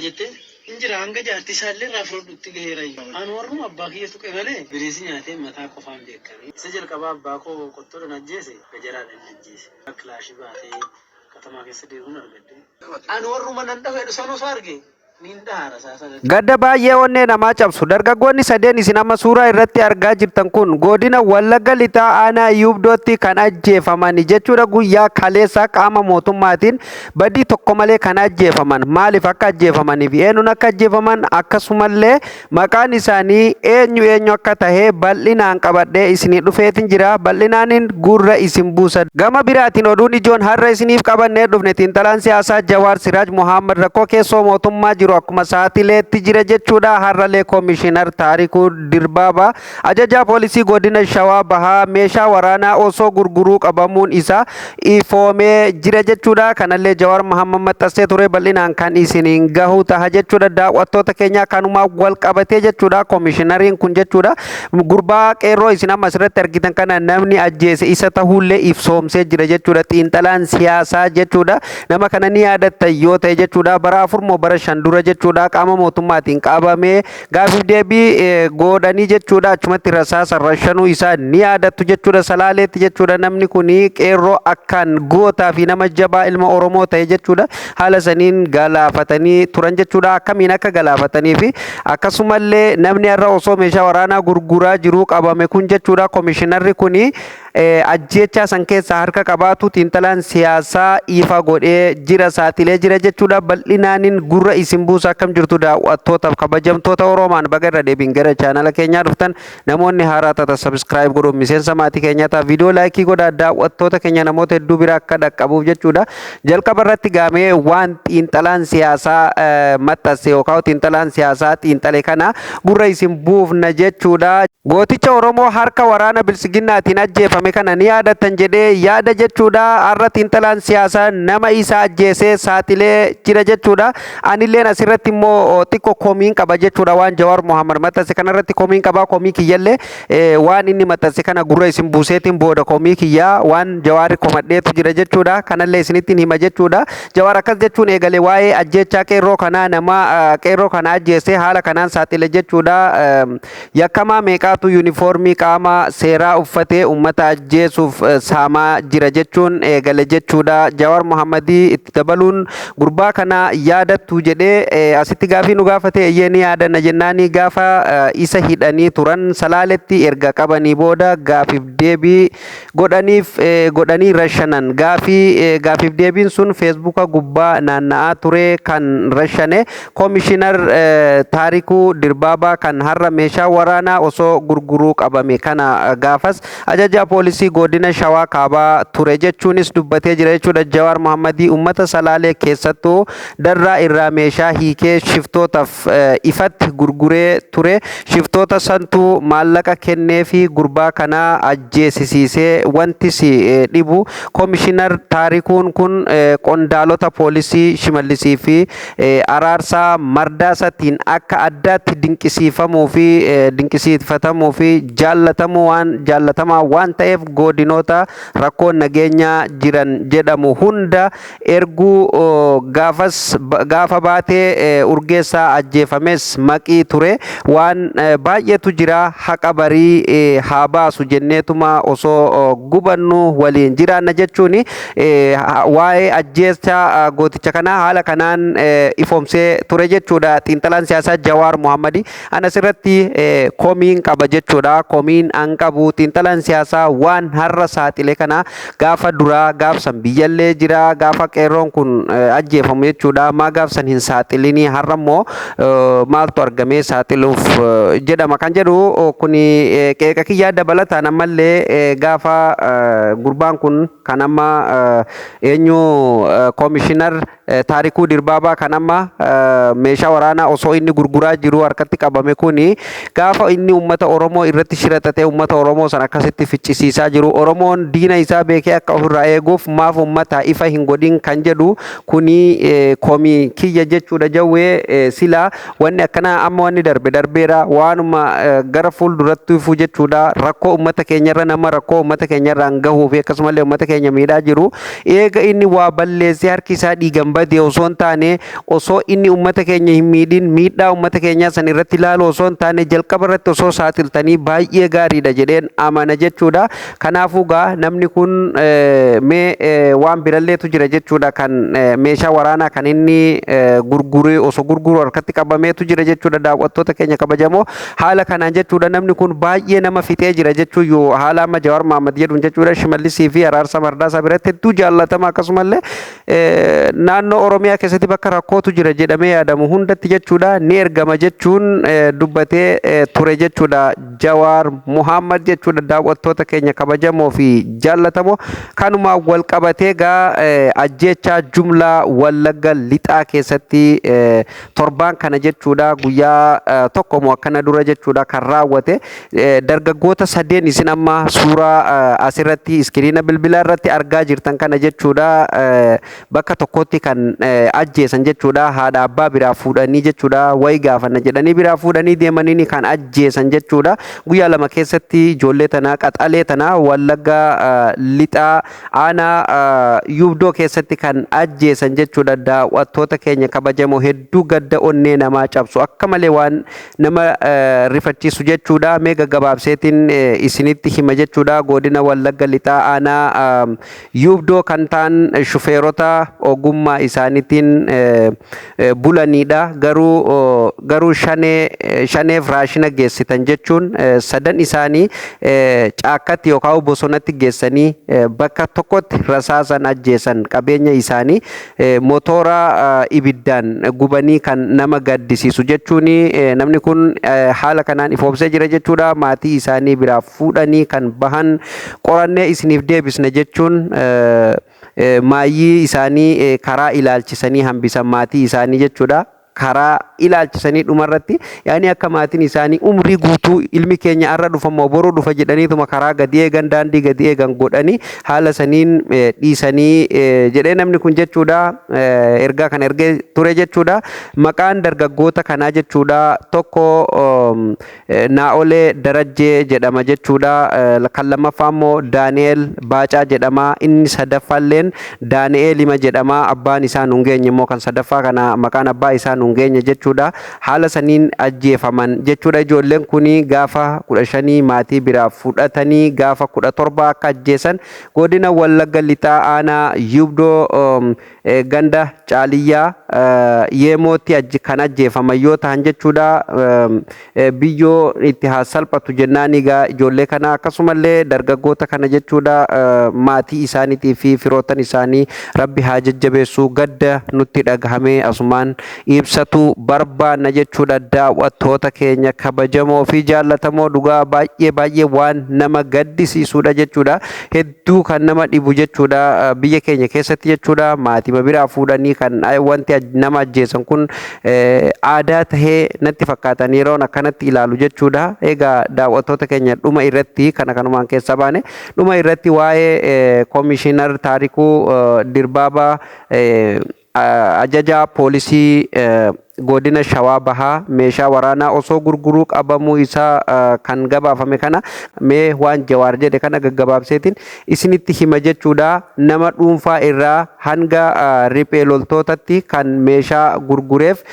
jette injira hanga jaartii isaallee raafrodhutti gaheera. Ani warruma abbaa kiyyeetu qabalee bireessi nyaatee mataa qofaan beekame. Isa jalqabaa abbaa koo qottoodhaan ajjeese gajaraadhaan ajjeese. Kilaashii baatee katamaa keessa deemuun argadde. Ani warruma nan dhahee dhusaan osoo arge. Gadda baay'ee onnee namaa cabsu dargaggoonni sadeen isin amma suuraa irratti argaa jirtan kun godina Wallagga Lixaa aanaa Iyuubdootti kan ajjeefaman jechuudha. Guyyaa kaleessa qaama mootummaatiin badii tokko malee kan ajjeefaman. Maaliif akka ajjeefamaniif eenyuun akka ajjeefaman akkasumallee maqaan isaanii eenyu akka tahe bal'inaan qabadhee isinii dhufeetiin jira. Bal'inaanin gurra isin buusa. Gama biraatiin oduun ijoon har'a isiniif qabannee dhufne xiinxalaan siyaasaa Jawaar Siraaj Muhammad rakkoo keessoo mootummaa jiru akkuma sa'aatileetti jira jechuudha. Har'alee Koomishinar Taarikuu Dirbaabaa ajajaa poolisii godina Shawaa Bahaa meeshaa waraanaa osoo gurguruu qabamuun isaa ifoomee jira jechuudha. Kanallee Jawaar Muhammad maxxansee ture bal'inaan kan isiniin gahu taha jechuudha. Daawwattoota keenya kanumaa wal qabatee jechuudha. Koomishinariin kun jechuudha gurbaa qeerroo isin amma asirratti argitan kana namni ajjeese isa tahullee ibsoomsee jira jechuudha. Xiinxalaan siyaasaa jechuudha. Nama kana ni yaadattan yoo ta'e jechuudha. Bara 4 moo bara 5 dura jechuudha qaama mootummaatiin qabamee gaafiif deebii godhanii jechuudha. Achumatti rasaasa rashanuu isaa ni yaadattu jechuudha. Salaaleetti jechuudha. Namni kuni qeerroo akkaan gootaa fi nama jabaa ilma Oromoo ta'e jechuudha. Haala saniin galaafatanii turan jechuudha. Akkamiin akka galaafatanii fi akkasumallee namni har'a osoo meeshaa waraanaa gurguraa jiru qabame kun jechuudha. Koomishinarri kuni ajjeechaa san keessa harka qabaatu xiinxalaan siyaasaa ifa godhee jira saaxilee jira jechuudha. Bal'inaanin gurra isin buusa akkam jirtu daawwattootaaf kabajamtoota Oromaan baga irra deebiin gara chaanala keenyaa dhuftan namoonni haaraa tata subscribe godhuun miseensa maatii keenyaa ta'a viidiyoo laayikii godhaa daawwattoota keenya namoota hedduu bira akka dhaqqabuuf jechuudha. Jalqaba irratti gaamee waan xiinxalaan siyaasaa maxxanse yookaan xiinxalaan siyaasaa xiinxale kana gurra isin buufna jechuudha. Gooticha Oromoo harka waraana bilisiginnaatiin ajjeefame kana ni yaadattan jedhee yaada jechuudha. Har'a xiinxalaan siyaasaa nama isa ajjeesee saaxilee jira jechuudha. Anilleen asirratti immoo xiqqoo komiin qaba jechuudha. Waan Jawaar Muhammad maxxanse kanarratti komiin qaba. Komii kiyyallee waan inni maxxanse kana gurra isin buuseetiin booda komii kiyyaa waan Jawaar komadheetu jira jechuudha. Kanallee isinittiin hima jechuudha. Jawaar akkas jechuun eegale waa'ee ajjeechaa qeerroo kanaa nama qeerroo kana ajjeesee haala kanaan saaxile jechuudha. Yakkamaa meeqaatu yuunifoormii qaama seeraa uffatee uummata ajjeesuuf saamaa jira jechuun eegale jechuudha. Jawaar Muhammadii itti dabaluun gurbaa kana yaadattu jedhee asitti gaafii nu gaafate eeyyee ni yaadanna jennaani gaafa isa hidhanii turan Salaaletti erga qabanii booda gaafiif deebii godhanii rashanan gaafiif deebiin sun feesbuuka gubbaa naanna'aa ture kan rashane Koomishinar Taarikuu Dirbaabaa kan har'a meeshaa waraanaa osoo gurguruu qabame kana gaafas ajajaa poolisii godina Shawaa Kaabaa ture jechuunis dubbatee jira jechuudha. Jawaar Muhammadii uummata Salaalee keessattuu darraa irraa meeshaa hiikee shiftootaaf ifatti gurguree ture. Shiftoota santu maallaqa kennee fi gurbaa kana ajjeesisiisee wanti si dhibu Koomishinar Taarikuun kun qondaalota poolisii Shimallisii fi Araarsaa Mardaasatiin akka addaatti dinqisiifatamuu fi jaallatamaa waan ta'eef godinoota rakkoo nageenyaa jiran jedhamu hunda erguu gaafa baatee urgeessaa ajjeefames maqii ture. Waan baay'eetu jira haqa barii haa baasu jenneetuma osoo gubannu waliin jiraanna jechuun waa'ee ajjeechaa gooticha kanaa haala kanaan ifoomsee ture jechuudha. Xiinxalaan siyaasaa Jawaar Muhammadii anas irratti komiin qaba jechuudha. Komiin an qabu xiinxalaan siyaasaa waan har'a saaxilee kana gaafa duraa gaafsan biyyallee jira gaafa qeerroon kun ajjeefamu jechuudha. Maa gaafsan hin saaxilinii har'a immoo maaltu argamee saaxiluuf jedhama kan jedhu kuni qeeqa kiyyaa dabalataan ammallee gaafa gurbaan kun kan amma Koomishinar Taarikuu Dirbaabaa kan amma meeshaa waraanaa osoo inni gurguraa jiru harkatti qabame kuni gaafa inni uummata Oromoo irratti shiraxatee uummata Oromoo san akkasitti ficcisiisaa jiru. Oromoon diina isaa beekee akka ofirraa eeguuf maaf uummata ifa hin godhin kan jedhu kuni komii kiyya jechuudha. Jawwee sila wanni akkana amma wanni darbeera waanuma gara fuulduratti dhufu jechuudha. Rakkoo uummata keenyarra nama rakkoo uummata keenyarraan gahuu fi akkasumallee uummata keenya miidhaa jiru eega inni waa balleessee harki isaa dhiigan bade osoo hin taane osoo inni uummata keenya hin miidhin miidhaa uummata keenyaa san irratti ilaalu osoo hin taane jalqaba irratti osoo saaxiltanii baay'ee gaariidha jedheen amana jechuudha. Kanaafuu gaa namni kun mee waan biralleetu jira jechuudha kan meeshaa waraanaa kan inni gurguree osoo gurguru harkatti qabameetu jira jechuudha. Daawwattoota keenya kabajamoo haala kanaan jechuudha namni kun baay'ee nama fixee jira jechuu yoo haala amma Jawaar Mohaammed jedhuun jechuudha. Shimallisii fi Araarsaa Mardaasaa biratti hedduu jaallatama akkasumallee naannoo Oromiyaa keessatti bakka rakkootu jira jedhamee yaadamu hundatti jechuudha ni ergama jechuun dubbatee ture jechuudha. Jawaar Mohaammed jechuudha. Daawwattoota keenya kabajamoo fi jaallatamoo kanuma wal qabatee gaa ajjeechaa jumlaa Wallagga lixaa keessatti torbaan kana jechuudha guyyaa tokkomoo akkana dura jechuudha kan raawwate dargaggoota sadeen isin amma suuraa asirratti iskiriina bilbilaa irratti argaa jirtan kana jechuudha bakka tokkotti kan ajjeesan jechuudha. Haadha abbaa biraa fuudhanii jechuudha wayi gaafanna jedhanii biraa fuudhanii deemanii kan ajjeesan jechuudha. Guyyaa lama keessatti ijoollee tanaa qaxalee tanaa Wallagga lixaa aanaa Yubdoo keessatti kan ajjeesan jechuudha. Daawwattoota keenya kabajamoo hedduu gadda onnee namaa cabsu akka malee waan nama rifachiisu jechuudha. Mee gaggabaabseetiin isinitti hima jechuudha. Godina Wallagga lixaa aanaa Yubdoo kan ta'an shufeerota ogummaa isaaniitiin bulanidha. Garuu shaneef raashina geessitan jechuun sadan isaanii caakkatti yookaan bosonatti geessanii bakka tokkotti rasaasan ajjeesan qabeenya isaanii motora ibiddaan gubanii kan nama gaddisiisu jechuun namni kun haala kanaan ifoomsee jira jechuudha. Maatii isaanii biraa fuudhanii kan bahan qorannee isiniif deebisne jechuun maayyii isaanii karaa ilaalchisanii hambisan maatii isaanii jechuudha. Karaa ilaalchisanii dhumarratti yaani akka maatiin isaanii umrii guutuu ilmi keenya arra dhufa moo boruu dhufa jedhaniituma karaa gadi eegan daandii gadi eegan godhanii haala saniin dhiisanii jedhee namni kun jechuudha ergaa kan ergee ture jechuudha. Maqaan dargaggoota kanaa jechuudha tokko Naa'olee Darajjee jedhama jechuudha. Kan lammaffaa immoo Daani'eel Baacaa jedhama. Inni sadaffaalleen Daani'eelima jedhama. Abbaan isaa nun geenye immoo kan sadaffaa kana maqaan abbaa isaa nun geenye jechuudha. Haala saniin ajjeefaman jechuudha. Ijoolleen kuni gaafa 15 maatii biraa fudhatanii gaafa 17 akka ajjeesan godina Wallagga lixaa aanaa Yubdoo ganda Caaliyyaa Yeemootti kan ajjeefaman yoo ta'an jechuudha. Biyyoo itti haa salphatu jennaan egaa ijoollee kana akkasumallee dargaggoota kana jechuudha maatii isaaniitii fi firootan isaanii Rabbi haa jajjabeessu gadda nutti dhagahame asumaan ibsatu barbaanna jechuudha. Daawwattoota keenya kabajamoo fi jaallatamoo dhugaa baay'ee waan nama gaddisiisudha jechuudha. Hedduu kan nama dhibu jechuudha biyya keenya keessatti jechuudha. Maatii biraa fuudhanii kan wanti nama ajjeesan kun aadaa tahee natti fakkaatan yeroon akkanatti ilaalu jechuudha. Egaa daawwattoota keenya dhuma irratti kanumaan keessa baane dhuma irratti waa'ee Komishinar Taarikuu Dirbaabaa ajajaa poolisii godina Shawaa Bahaa meeshaa waraanaa osoo gurguruu qabamuu isaa kan gabaafame kana mee waan Jawaar jedhe kana gaggabaabseetiin isinitti hima jechuudha. Nama dhuunfaa irraa hanga riphee loltootatti kan meeshaa gurgureef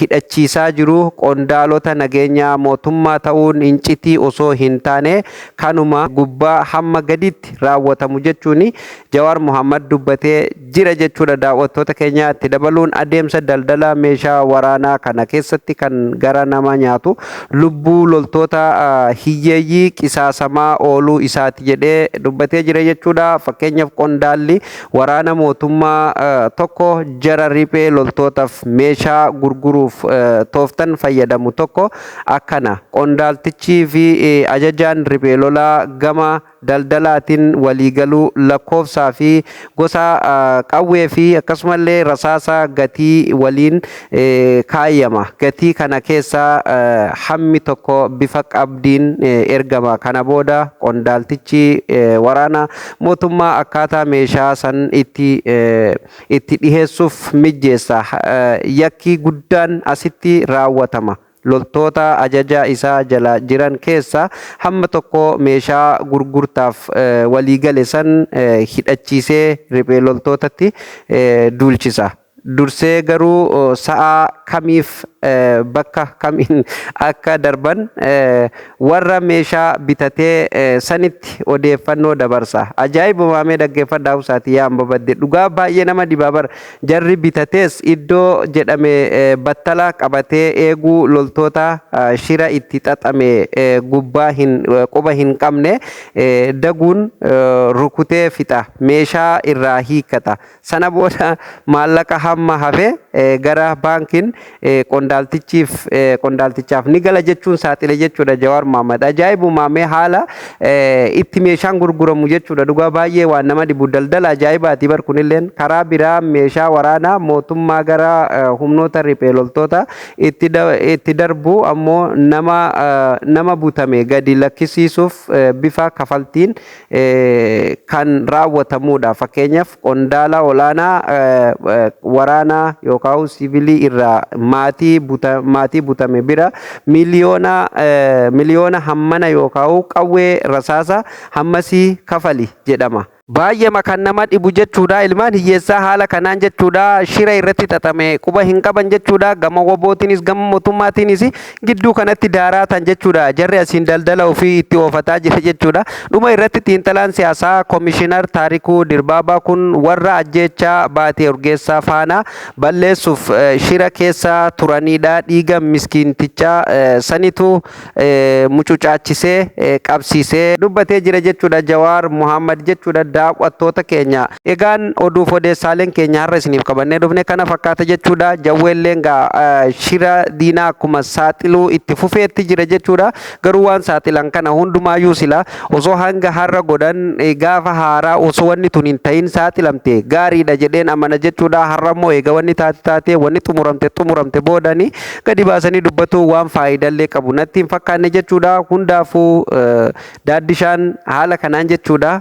hidhachiisaa jiru qondaalota nageenyaa mootummaa ta'uun incitii osoo hin taane kanuma gubbaa hamma gaditti raawwatamu jechuun Jawaar Mohaammed dubbatee jira jechuudha. Daawwattoota keenyaatti dabaluun adeemsa daldala meeshaa waraanaa kana keessatti kan gara nama nyaatu lubbuu loltoota hiyyeeyyii qisaasamaa ooluu isaati jedhee dubbatee jira jechuudha. Fakkeenyaaf qondaalli waraana mootummaa tokko jara riphee loltootaaf meeshaa gurguruuf tooftan fayyadamu tokko akkana qondaaltichii fi ajajaan riphee lolaa gama daldalaatiin waliigaluu lakkoofsaa fi gosa qawwee fi akkasumallee rasaasa gatii waliin kaayama. Gatii kana keessa hammi tokko bifa qabdiin ergama. Kana booda qondaaltichi waraana mootummaa akkaataa meeshaa san itti dhiheessuuf mijeessa. Yakki guddaan asitti raawwatama. Loltoota ajajaa isaa jala jiran keessa hamma tokko meeshaa gurgurtaaf waliigale san hidhachiisee riphee loltootatti duulchisa. dursee garuu sa'a kamiif bakka kamiin akka darban warra meeshaa bitatee sanitti odeeffannoo dabarsa. Ajaa'ibuma mee dhaggeeffadhaa usaati yaa hambabadde dhugaa baay'ee nama dibaabar jarri bitatees iddoo jedhame battala qabatee eeguu loltoota shira itti xaxame gubbaa quba hin qabne daguun rukutee fixa meeshaa irraa hiikata. Sana booda maallaqa hamma hafe gara baankiin qondaaltichaaf ni gala jechuun saaxile jechuudha Jawaar Mohaammed. Ajaa'ibuma mee haala itti meeshaan gurguramu jechuudha dhugaa baay'ee waan nama dhibu daldala ajaa'ibaati bar kunilleen karaa biraa meeshaa waraanaa mootummaa gara humnoota riphee loltoota itti darbu ammoo nama butame gadi lakkisiisuuf bifa kafaltiin kan raawwatamudha. Fakkeenyaaf qondaala olaanaa waraanaa yookaan siviilii irraa maatii butame bira miliyoona hammana yookaan qawwee rasaasa hammasii kafali jedhama. Baay'ee kan nama dhibu jechuudha ilmaan hiyyeessaa haala kanaan jechuudha shira irratti xaxame quba hin qaban jechuudha gama wobootiinis gama mootummaatiinis gidduu kanatti daaraatan jechuudha jarri asiin daldala ofii itti oofataa jira jechuudha dhuma irratti xiinxalaan siyaasaa koomishinar Taarikuu Dirbaabaa kun warra ajjeechaa baatee Urgeessaa faana balleessuuf shira keessa turanidha dhiiga miskiintichaa sanitu mucucaachisee qabsiisee dubbatee jira jechuudha Jawaar Mohaammed jechuudha. Daawwattoota keenya egaan oduuf odeessaaleen keenya har'a isiniif qabannee dhufne kana fakkaata jechuudha jawweelleen shira diinaa akkuma saaxiluu itti fufeetti jira jechuudha garuu waan saaxilan kana hundumaayyuu sila osoo hanga har'a godhan gaafa haaraa osoo wanni tun hin ta'in saaxilamte gaariidha jedheen amana jechuudha har'a immoo eega wanni taate wanni xumuramte boodani gadi baasanii dubbatu waan faayidaallee qabu natti hin fakkaanne jechuudha hundaafuu daaddishaan haala kanaan jechuudha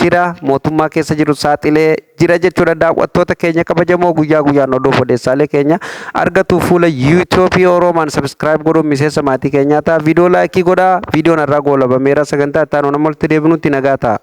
shira mootummaa keessa jiru saaxilee jira jechuudha daawwattoota keenya kabajamoo guyyaa guyyaan oduuf odeessaalee keenya argatu fuula YouTube Oromaan subscribe godhuun miseensa maatii keenyaa ta'a viidiyoo laayikii godhaa viidiyoon irraa goolabameera sagantaa itti aanu namoota deebinutti nagaa ta'a.